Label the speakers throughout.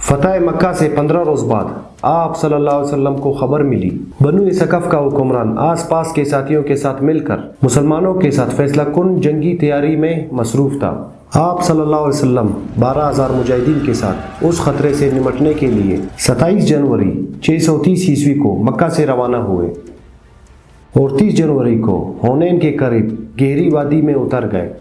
Speaker 1: فتح مکہ سے 15 روز بعد آپ صلی اللہ علیہ وسلم کو خبر ملی بنو ثقف کا حکمران آس پاس کے ساتھیوں کے ساتھ مل کر مسلمانوں کے ساتھ فیصلہ کن جنگی تیاری میں مصروف تھا۔ آپ صلی اللہ علیہ وسلم 12,000 مجاہدین کے ساتھ اس خطرے سے نمٹنے کے لیے 27 جنوری 630 عیسوی کو مکہ سے روانہ ہوئے اور 30 جنوری کو حنین کے قریب گہری وادی میں اتر گئے۔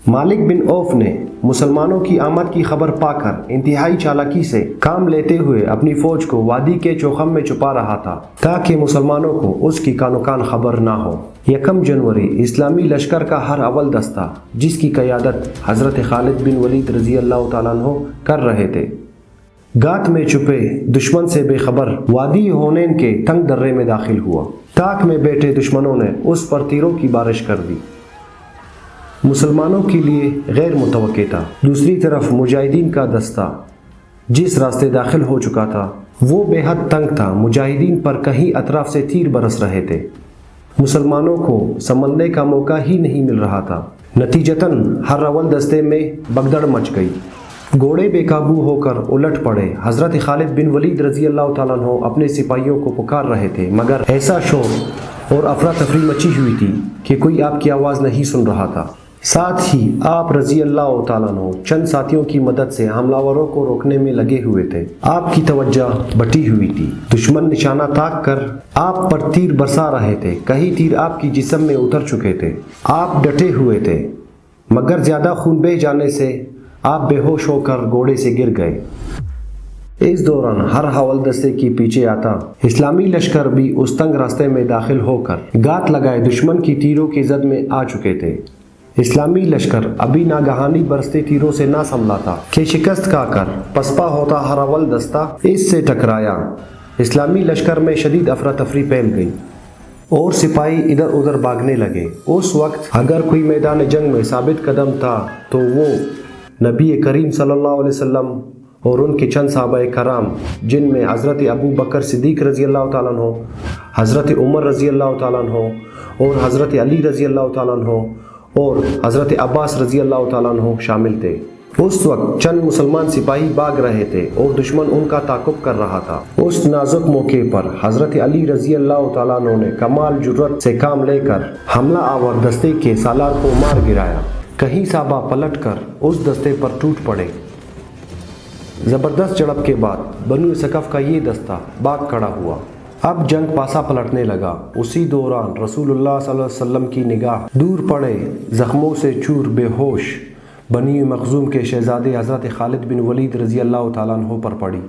Speaker 1: مالک بن عوف نے مسلمانوں کی آمد کی خبر پا کر انتہائی چالاکی سے کام لیتے ہوئے اپنی فوج کو وادی کے چوخم میں چھپا رہا تھا تاکہ مسلمانوں کو اس کی کانو کان خبر نہ ہو۔ 1 جنوری اسلامی لشکر کا ہر اول دستہ جس کی قیادت حضرت خالد بن ولید رضی اللہ تعالیٰ عنہ کر رہے تھے، گات میں چھپے دشمن سے بے خبر وادی حنین کے تنگ درے میں داخل ہوا۔ تاک میں بیٹھے دشمنوں نے اس پر تیروں کی بارش کر دی، مسلمانوں کے لیے غیر متوقع تھا۔ دوسری طرف مجاہدین کا دستہ جس راستے داخل ہو چکا تھا وہ بے حد تنگ تھا، مجاہدین پر کہیں اطراف سے تیر برس رہے تھے، مسلمانوں کو سنبھلنے کا موقع ہی نہیں مل رہا تھا۔ نتیجتاً ہر اول دستے میں بگدڑ مچ گئی، گھوڑے بے قابو ہو کر الٹ پڑے۔ حضرت خالد بن ولید رضی اللہ تعالیٰ عنہ اپنے سپاہیوں کو پکار رہے تھے مگر ایسا شور اور افراتفری مچی ہوئی تھی کہ کوئی آپ کی آواز نہیں سن رہا تھا۔ ساتھ ہی آپ رضی اللہ تعالیٰ عنہ چند ساتھیوں کی مدد سے حملہ آوروں کو روکنے میں لگے ہوئے تھے۔ آپ کی توجہ بٹی ہوئی تھی، دشمن نشانہ تاک کر آپ پر تیر برسا رہے تھے، کئی تیر آپ کی جسم میں اتر چکے تھے۔ آپ ڈٹے ہوئے تھے مگر زیادہ خون بہہ جانے سے آپ بے ہوش ہو کر گھوڑے سے گر گئے۔ اس دوران ہر حول دستے کی پیچھے آتا اسلامی لشکر بھی اس تنگ راستے میں داخل ہو کر گات لگائے دشمن کی تیروں کی زد میں آ چکے تھے۔ اسلامی لشکر ابھی ناگہانی برستے تیروں سے نہ سنبھلا تھا کہ شکست کھا کر پسپا ہوتا ہر اول دستہ اس سے ٹکرایا۔ اسلامی لشکر میں شدید افراتفری پھیل گئی اور سپاہی ادھر ادھر بھاگنے لگے۔ اس وقت اگر کوئی میدان جنگ میں ثابت قدم تھا تو وہ نبی کریم صلی اللہ علیہ وسلم اور ان کے چند صحابہ کرام، جن میں حضرت ابو بکر صدیق رضی اللہ تعالیٰ عنہ، حضرت عمر رضی اللہ تعالیٰ عنہ اور حضرت علی رضی اللہ تعالیٰ عنہ اور حضرت عباس رضی اللہ تعالیٰ عنہ شامل تھے۔ اس وقت چند مسلمان سپاہی بھاگ رہے تھے اور دشمن ان کا تعاقب کر رہا تھا۔ اس نازک موقع پر حضرت علی رضی اللہ تعالیٰ عنہ نے کمال جرأت سے کام لے کر حملہ آور دستے کے سالار کو مار گرایا۔ کہیں صحابہ پلٹ کر اس دستے پر ٹوٹ پڑے۔ زبردست جھڑپ کے بعد بنو ثقف کا یہ دستہ بھاگ کھڑا ہوا۔ اب جنگ پاسا پلٹنے لگا۔ اسی دوران رسول اللہ صلی اللہ علیہ وسلم کی نگاہ دور پڑے زخموں سے چور بے ہوش بنی مخزوم کے شہزادے حضرت خالد بن ولید رضی اللہ تعالیٰ عنہ پر پڑی۔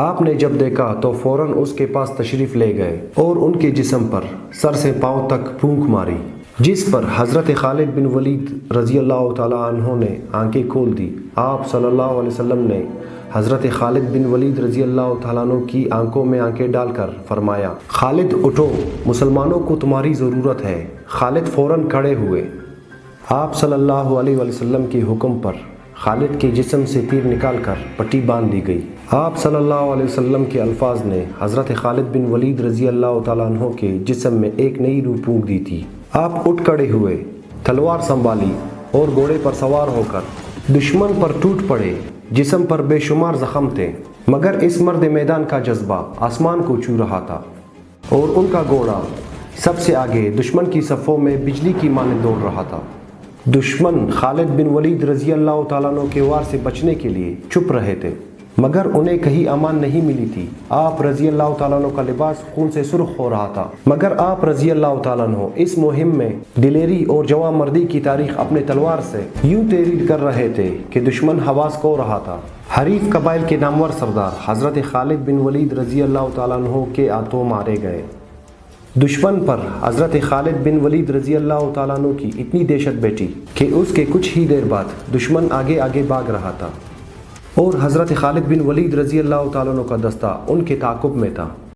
Speaker 1: آپ نے جب دیکھا تو فوراً اس کے پاس تشریف لے گئے اور ان کے جسم پر سر سے پاؤں تک پھونک ماری، جس پر حضرت خالد بن ولید رضی اللہ تعالیٰ عنہ نے آنکھیں کھول دی۔ آپ صلی اللہ علیہ وسلم نے حضرت خالد بن ولید رضی اللہ تعالیٰ عنہ کی آنکھوں میں آنکھیں ڈال کر فرمایا، خالد اٹھو، مسلمانوں کو تمہاری ضرورت ہے۔ خالد فوراً کھڑے ہوئے۔ آپ صلی اللہ علیہ وسلم کے حکم پر خالد کے جسم سے تیر نکال کر پٹی باندھ دی گئی۔ آپ صلی اللہ علیہ وسلم کے الفاظ نے حضرت خالد بن ولید رضی اللہ تعالیٰ عنہ کے جسم میں ایک نئی روح پھونک دی تھی۔ آپ اٹھ کھڑے ہوئے، تلوار سنبھالی اور گھوڑے پر سوار ہو کر دشمن پر ٹوٹ پڑے۔ جسم پر بے شمار زخم تھے مگر اس مرد میدان کا جذبہ آسمان کو چھو رہا تھا اور ان کا گھوڑا سب سے آگے دشمن کی صفوں میں بجلی کی مانند دوڑ رہا تھا۔ دشمن خالد بن ولید رضی اللہ تعالیٰ عنہ کے وار سے بچنے کے لیے چھپ رہے تھے مگر انہیں کہیں امان نہیں ملی تھی۔ آپ رضی اللہ تعالیٰ عنہ کا لباس خون سے سرخ ہو رہا تھا مگر آپ رضی اللہ تعالیٰ عنہ اس مہم میں دلیری اور جواں مردی کی تاریخ اپنے تلوار سے یوں تحریر کر رہے تھے کہ دشمن حواس کھو رہا تھا۔ حریف قبائل کے نامور سردار حضرت خالد بن ولید رضی اللہ تعالیٰ عنہ کے ہاتھوں مارے گئے۔ دشمن پر حضرت خالد بن ولید رضی اللہ تعالیٰ عنہ کی اتنی دہشت بیٹھی کہ اس کے کچھ ہی دیر بعد دشمن آگے آگے بھاگ رہا تھا اور حضرت خالد بن ولید رضی اللہ تعالیٰ عنہ کا دستہ ان کے تعاقب میں تھا۔